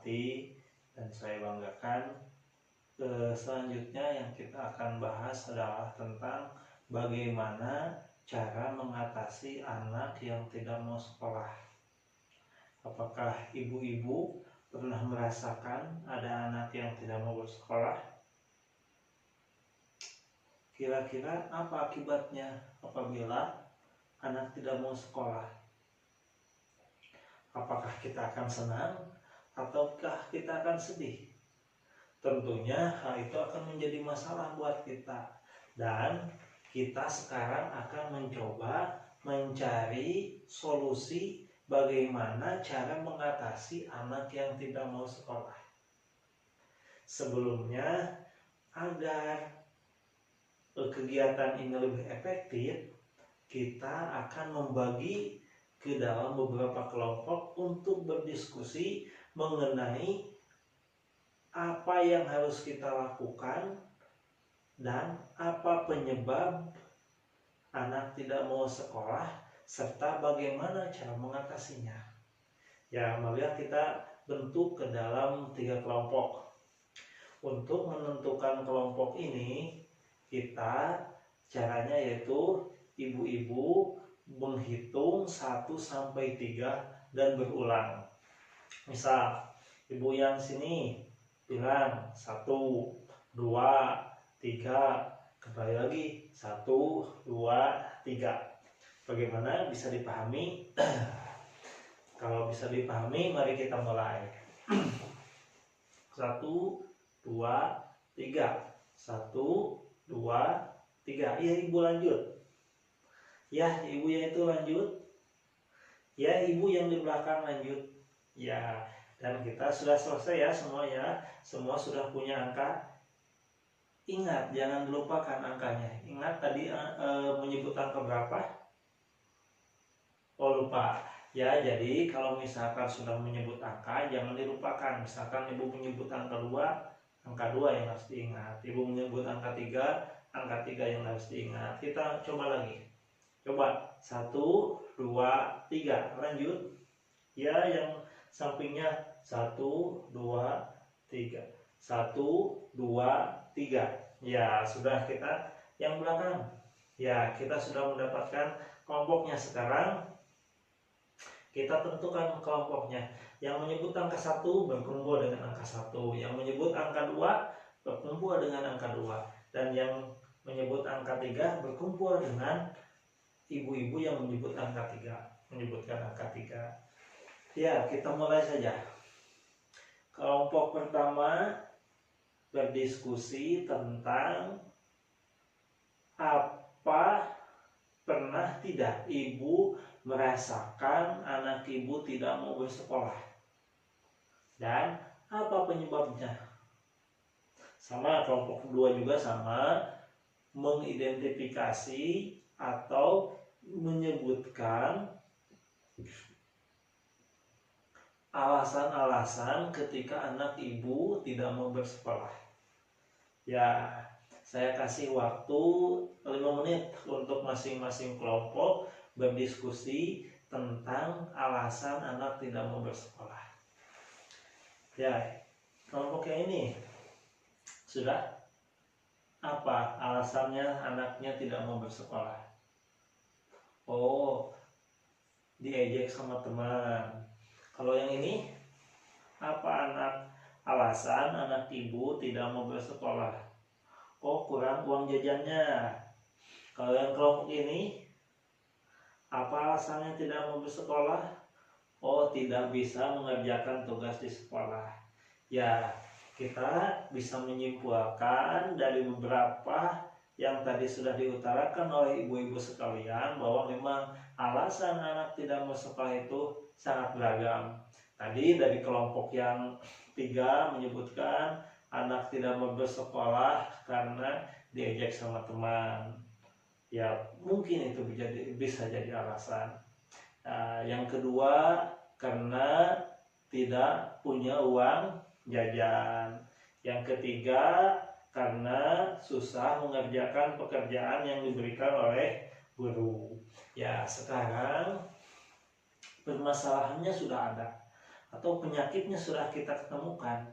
hormati dan saya banggakan, selanjutnya yang kita akan bahas adalah tentang bagaimana cara mengatasi anak yang tidak mau sekolah. Apakah ibu-ibu pernah merasakan ada anak yang tidak mau bersekolah? Kira-kira apa akibatnya apabila anak tidak mau sekolah? Apakah kita akan senang ataukah kita akan sedih? Tentunya hal itu akan menjadi masalah buat kita, dan kita sekarang akan mencoba mencari solusi bagaimana cara mengatasi anak yang tidak mau sekolah. Sebelumnya, agar kegiatan ini lebih efektif, kita akan membagi ke dalam beberapa kelompok untuk berdiskusi mengenai apa yang harus kita lakukan dan apa penyebab anak tidak mau sekolah serta bagaimana cara mengatasinya. Ya, marilah kita bentuk ke dalam 3 kelompok. Untuk menentukan kelompok ini, kita caranya yaitu ibu-ibu menghitung 1-3 dan berulang. Misal, ibu yang sini bilang 1, 2, 3, kembali lagi 1, 2, 3. Bagaimana, bisa dipahami? Kalau bisa dipahami, mari kita mulai. 1, 2, 3. 1, 2, 3. Iya, ibu lanjut. Ya, ibu yang itu lanjut. Ya, ibu yang di belakang lanjut. Ya, dan kita sudah selesai ya semua ya. Semua sudah punya angka. Ingat, jangan dilupakan angkanya. Ingat tadi menyebut angka berapa? Oh, lupa. Ya, jadi kalau misalkan sudah menyebut angka, jangan dilupakan. Misalkan ibu menyebut angka 2 yang harus diingat. Ibu menyebut angka 3 yang harus diingat. Kita coba lagi. Coba 1, 2, 3. Lanjut. Ya, yang sampingnya 1, 2, 3. 1, 2, 3. Ya, sudah. Kita yang belakang. Ya, kita sudah mendapatkan kelompoknya. Sekarang kita tentukan kelompoknya. Yang menyebut angka 1 berkumpul dengan angka 1. Yang menyebut angka 2 berkumpul dengan angka 2. Dan yang menyebut angka 3 berkumpul dengan ibu-ibu yang menyebut angka 3. Menyebutkan angka 3. Ya, kita mulai saja. Kelompok pertama berdiskusi tentang apa pernah tidak ibu merasakan anak ibu tidak mau bersekolah dan apa penyebabnya. Sama, kelompok kedua juga sama, mengidentifikasi atau menyebutkan alasan-alasan ketika anak ibu tidak mau bersekolah. Ya, saya kasih waktu 5 menit untuk masing-masing kelompok berdiskusi tentang alasan anak tidak mau bersekolah. Ya, kelompok yang ini sudah apa alasannya anaknya tidak mau bersekolah? Oh, diejek sama teman. Kalau yang ini, apa alasan anak ibu tidak mau bersekolah? Oh, kurang uang jajannya. Kalau yang kelompok ini, apa alasannya tidak mau bersekolah? Oh, tidak bisa mengerjakan tugas di sekolah. Ya, kita bisa menyimpulkan dari beberapa yang tadi sudah diutarakan oleh ibu-ibu sekalian bahwa memang alasan anak tidak mau sekolah itu sangat beragam. Tadi dari kelompok yang 3 menyebutkan anak tidak mau bersekolah karena diejek sama teman. Ya, mungkin itu bisa jadi alasan. Yang kedua, karena tidak punya uang jajan. Yang ketiga, karena susah mengerjakan pekerjaan yang diberikan oleh guru. Ya, sekarang permasalahannya sudah ada. atau penyakitnya sudah kita ketemukan.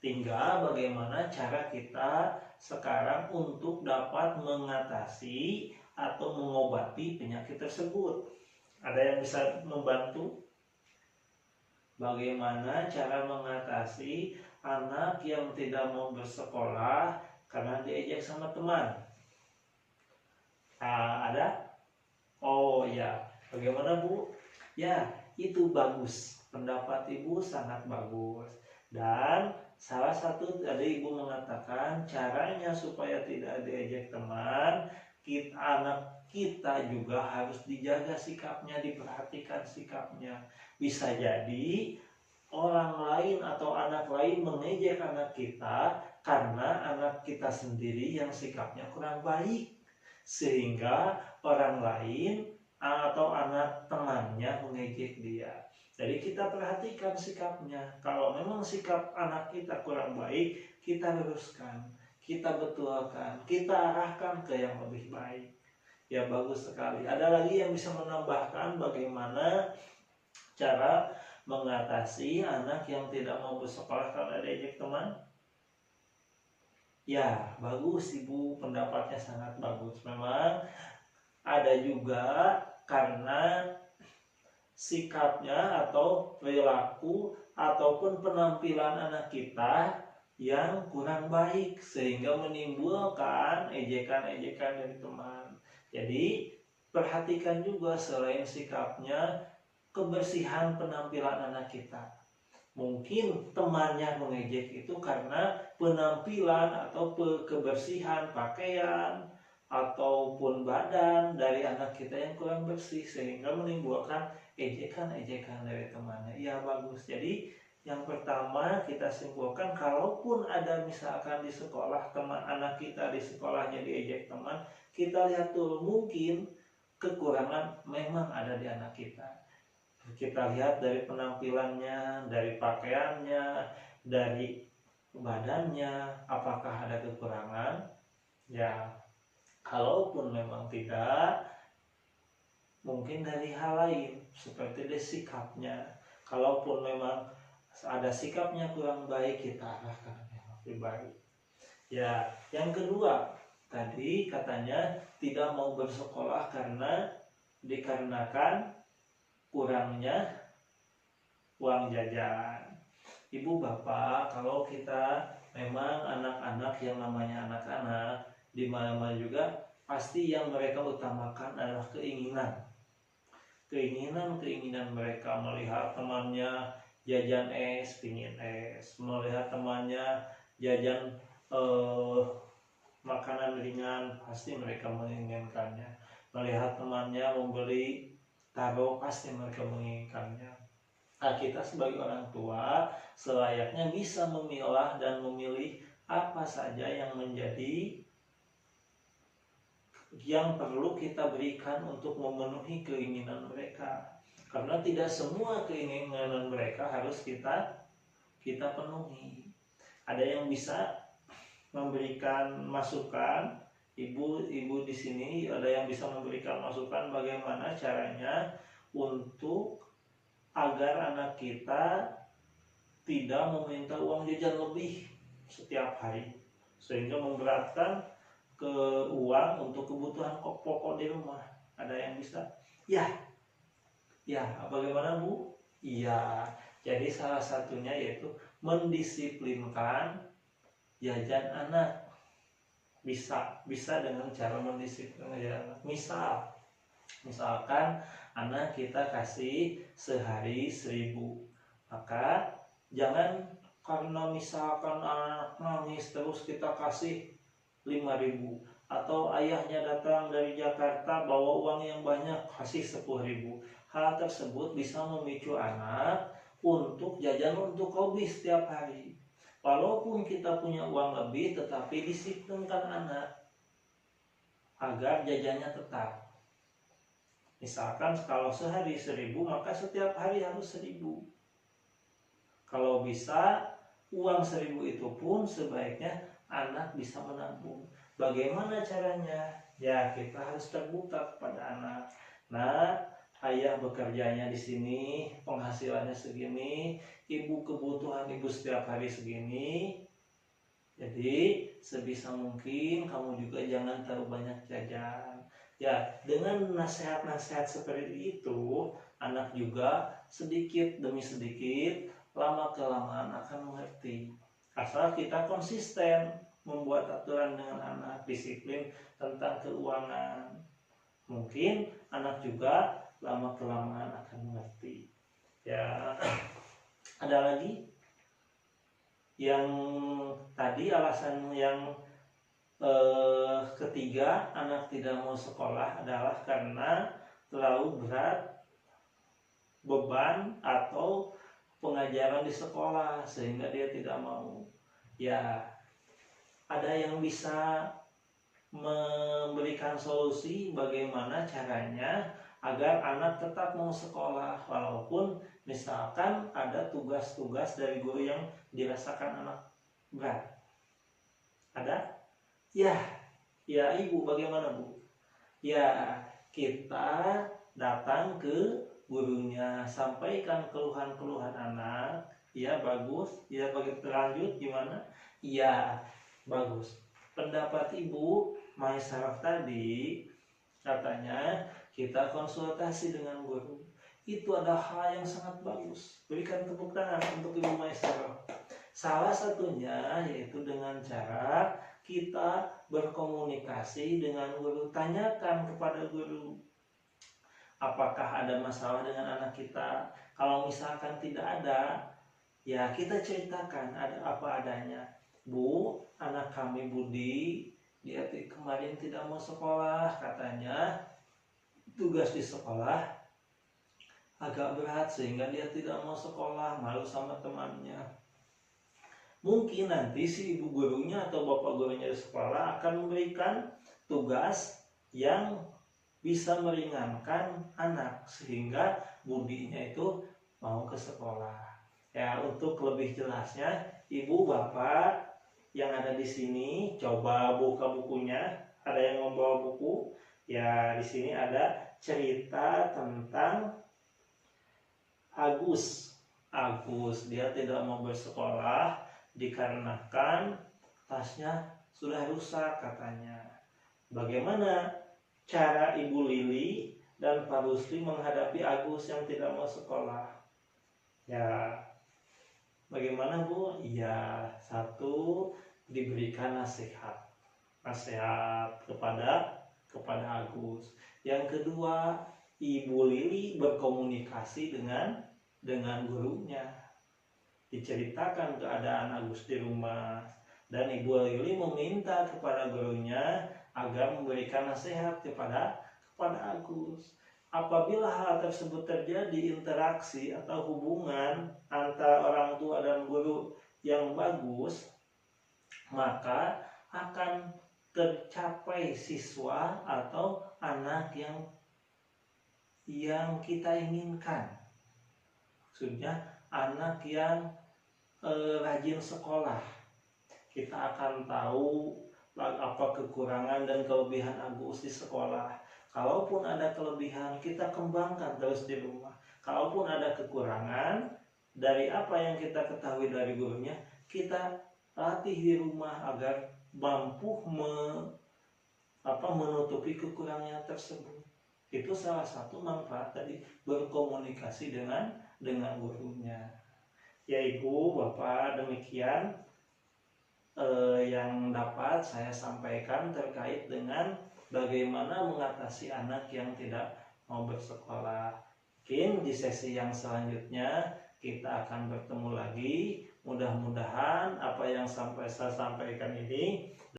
Tinggal bagaimana cara kita sekarang untuk dapat mengatasi atau mengobati penyakit tersebut. Ada yang bisa membantu? Bagaimana cara mengatasi anak yang tidak mau bersekolah karena diejek sama teman? Ada? Oh ya, bagaimana Bu? Ya, itu bagus. Pendapat Ibu sangat bagus. Dan salah satu tadi Ibu mengatakan caranya supaya tidak diejek teman, anak kita juga harus dijaga sikapnya, diperhatikan sikapnya. Bisa jadi orang lain atau anak lain mengejek anak kita karena anak kita sendiri yang sikapnya kurang baik, sehingga orang lain atau anak temannya mengejek dia. Jadi kita perhatikan sikapnya. Kalau memang sikap anak kita kurang baik, kita luruskan, kita betulkan, kita arahkan ke yang lebih baik. Ya, bagus sekali. Ada lagi yang bisa menambahkan bagaimana cara mengatasi anak yang tidak mau bersekolah karena diejek teman? Ya, bagus Ibu, pendapatnya sangat bagus. Memang ada juga karena sikapnya atau perilaku ataupun penampilan anak kita yang kurang baik sehingga menimbulkan ejekan-ejekan dari teman. Jadi perhatikan juga selain sikapnya, kebersihan penampilan anak kita. Mungkin temannya mengejek itu karena penampilan atau kebersihan pakaian ataupun badan dari anak kita yang kurang bersih sehingga menimbulkan ejekan-ejekan dari temannya. Ya, bagus. Jadi yang pertama kita simpulkan, kalaupun ada misalkan di sekolah teman anak kita di sekolahnya diejek teman, kita lihat dulu mungkin kekurangan memang ada di anak kita. Kita lihat dari penampilannya, dari pakaiannya, dari badannya, apakah ada kekurangan? Ya, kalaupun memang tidak, mungkin dari hal lain seperti dari sikapnya. Kalaupun memang ada sikapnya kurang baik, kita arahkan yang lebih baik. Ya, yang kedua, tadi katanya tidak mau bersekolah dikarenakan kurangnya uang jajan. Ibu bapak, kalau kita memang anak-anak, yang namanya anak-anak di mana-mana juga pasti yang mereka utamakan adalah keinginan mereka. Melihat temannya jajan es, pingin es. Melihat temannya jajan makanan ringan, pasti mereka menginginkannya. Melihat temannya membeli taro, pasti mereka menginginkannya. Nah, kita sebagai orang tua selayaknya bisa memilah dan memilih apa saja yang perlu kita berikan untuk memenuhi keinginan mereka. Karena tidak semua keinginan mereka harus kita penuhi. Ada yang bisa memberikan masukan. Ibu di sini ada yang bisa memberikan masukan bagaimana caranya untuk agar anak kita tidak meminta uang jajan lebih setiap hari sehingga memberatkan ke uang untuk kebutuhan pokok di rumah. Ada yang bisa? Ya, bagaimana Bu? Iya, jadi salah satunya yaitu mendisiplinkan jajan anak. Bisa dengan cara mendisiplinkan jajan anak. Misalkan anak kita kasih sehari 1.000, maka jangan karena misalkan anak nangis terus kita kasih 5.000, atau ayahnya datang dari Jakarta bawa uang yang banyak kasih 10.000. Hal tersebut bisa memicu anak untuk jajan untuk lebih setiap hari. Walaupun kita punya uang lebih, tetapi disiplinkan anak agar jajannya tetap. Misalkan kalau sehari 1.000, maka setiap hari harus 1.000. Kalau bisa uang 1.000 itu pun sebaiknya anak bisa menabung. Bagaimana caranya? Ya, kita harus terbuka kepada anak. Nah, ayah bekerjanya di sini, penghasilannya segini, ibu kebutuhan ibu setiap hari segini. Jadi sebisa mungkin kamu juga jangan terlalu banyak jajan. Ya, dengan nasihat-nasihat seperti itu, anak juga sedikit demi sedikit, lama kelamaan akan mengerti. Asal kita konsisten membuat aturan dengan anak, disiplin tentang keuangan. Mungkin anak juga lama kelamaan akan mengerti. Ya, ada lagi yang tadi alasan yang ketiga anak tidak mau sekolah adalah karena terlalu berat beban atau pengajaran di sekolah sehingga dia tidak mau. Ya, ada yang bisa memberikan solusi bagaimana caranya agar anak tetap mau sekolah walaupun misalkan ada tugas-tugas dari guru yang dirasakan anak berat. Ada? Ya, ya ibu bagaimana bu? Ya, kita datang ke gurunya, sampaikan keluhan-keluhan anak. Ya bagus, ya bagi lanjut gimana? Ya bagus. Pendapat ibu Maisarah tadi katanya kita konsultasi dengan guru. Itu adalah hal yang sangat bagus. Berikan tepuk tangan untuk ibu Maisarah. Salah satunya yaitu dengan cara kita berkomunikasi dengan guru. Tanyakan kepada guru, apakah ada masalah dengan anak kita. Kalau misalkan tidak ada, ya kita ceritakan ada apa adanya. Bu, anak kami Budi, dia kemarin tidak mau sekolah, katanya tugas di sekolah agak berat sehingga dia tidak mau sekolah, malu sama temannya. Mungkin nanti si ibu gurunya atau bapak gurunya di sekolah akan memberikan tugas yang bisa meringankan anak sehingga budinya itu mau ke sekolah. Ya, untuk lebih jelasnya, ibu bapak yang ada di sini coba buka bukunya. Ada yang membawa buku? Ya, di sini ada cerita tentang Agus. Agus dia tidak mau bersekolah dikarenakan tasnya sudah rusak katanya. Bagaimana cara Ibu Lili dan Pak Rusli menghadapi Agus yang tidak mau sekolah? Ya, bagaimana Bu? Ya, satu, diberikan nasihat kepada Agus. Yang kedua, Ibu Lili berkomunikasi dengan gurunya, diceritakan keadaan Agus di rumah, dan Ibu Lili meminta kepada gurunya agar memberikan nasihat kepada Agus. Apabila hal tersebut terjadi, interaksi atau hubungan antara orang tua dan guru yang bagus, maka akan tercapai siswa atau anak yang kita inginkan. Maksudnya anak yang rajin sekolah. Kita akan tahu apa kekurangan dan kelebihan Agus di sekolah. Kalaupun ada kelebihan, kita kembangkan terus di rumah. Kalaupun ada kekurangan dari apa yang kita ketahui dari gurunya, kita latih di rumah agar mampu menutupi kekurangannya tersebut. Itu salah satu manfaat tadi, berkomunikasi dengan gurunya. Ya Ibu, Bapak, demikian yang dapat saya sampaikan terkait dengan bagaimana mengatasi anak yang tidak mau bersekolah. Mungkin di sesi yang selanjutnya kita akan bertemu lagi. Mudah-mudahan apa yang saya sampaikan ini